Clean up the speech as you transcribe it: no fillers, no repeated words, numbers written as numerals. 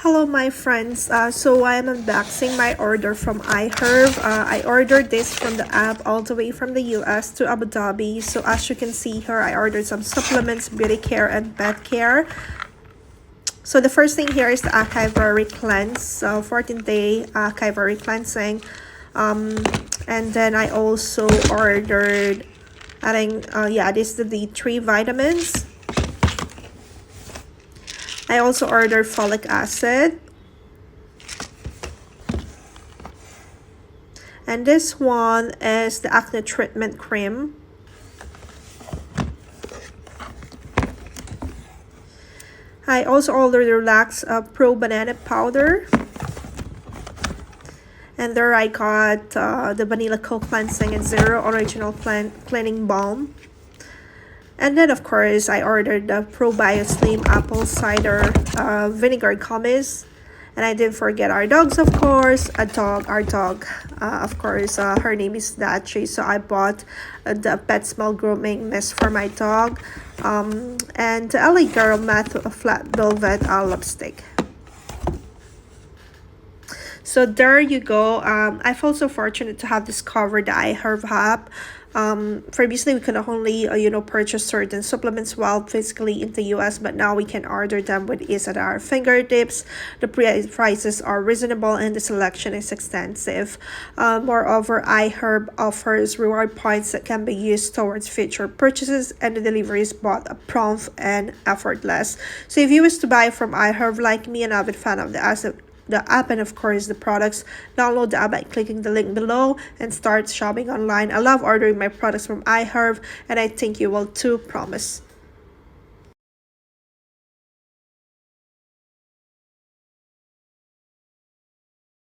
Hello my friends, so I am unboxing my order from iHerb. I ordered this from the app all the way from the US to Abu Dhabi. So as you can see here, I ordered some supplements, beauty care, and pet care. So the first thing here is the Archivery Cleanse, so 14-day Archivery Cleansing. And then I also ordered, this is the D3 vitamins. I also ordered folic acid. And this one is the acne treatment cream. I also ordered the Relax Pro Banana Powder. And there I got the Vanilla Co-Cleansing and Zero Original Cleaning Balm. And then, of course, I ordered the Probio Slim Apple Cider Vinegar Gummies. And I didn't forget our dogs, of course. Our dog, her name is Dachi. So I bought the Pet Smell Grooming Mist for my dog. And the LA Girl Matte Flat Velvet Lipstick. So there you go. I felt so fortunate to have discovered the iHerb app. Previously we could only purchase certain supplements while physically in the US, but now we can order them with ease at our fingertips. The prices are reasonable and the selection is extensive. Moreover, iHerb offers reward points that can be used towards future purchases, and the delivery is both prompt and effortless. So if you wish to buy from iHerb like me, an avid fan of the app and of course the products, download the app by clicking the link below and start shopping online. I love ordering my products from iHerb, and I think you will too, promise.